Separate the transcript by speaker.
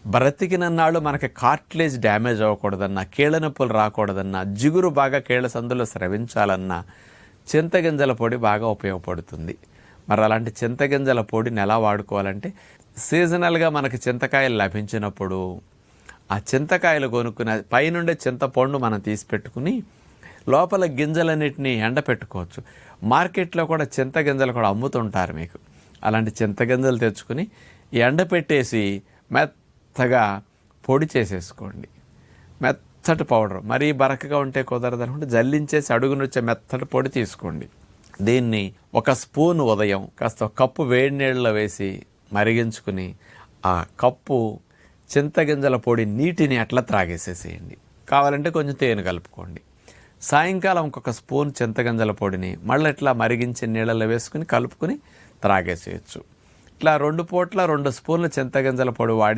Speaker 1: బ్రతికినన్నాళ్ళు మనకి cartilage damage అవ్వకూడదన్నా, కీళ్ళ నొప్పులు రాకూడదన్నా, జిగురు బాగా కీళ్ళ సందులో స్రవించాలన్నా చింతగింజల పొడి బాగా ఉపయోగపడుతుంది. మరి అలాంటి చింతగింజల పొడిని ఎలా వాడుకోవాలంటే, సీజనల్గా మనకి చింతకాయలు లభించినప్పుడు ఆ చింతకాయలు కొనుక్కుని పైనుండే చింతపండు మనం తీసి పెట్టుకుని లోపల గింజలన్నిటినీ ఎండపెట్టుకోవచ్చు. మార్కెట్లో కూడా చింతగింజలు కూడా అమ్ముతుంటారు మీకు. అలాంటి చింతగింజలు తెచ్చుకుని ఎండపెట్టేసి మెత్తగా పొడి చేసేసుకోండి. మెత్తటి పౌడర్, మరీ బరకగా ఉంటే కుదరదు అనుకుంటే జల్లించేసి అడుగునొచ్చే మెత్తటి పొడి తీసుకోండి. దీన్ని 1 స్పూన్ ఉదయం కాస్త కప్పు వేడి నీళ్ళలో వేసి మరిగించుకుని ఆ కప్పు చింతగింజల పొడి నీటిని అట్లా త్రాగేసేసేయండి. కావాలంటే కొంచెం తేనె కలుపుకోండి. సాయంకాలం 1 స్పూన్ చింతగింజల పొడిని మళ్ళీ ఇట్లా మరిగించి నీళ్ళలో వేసుకుని కలుపుకుని త్రాగేసేయచ్చు. ఇట్లా 2 పూట్ల 2 స్పూన్ల చింతగింజల పొడి వాడి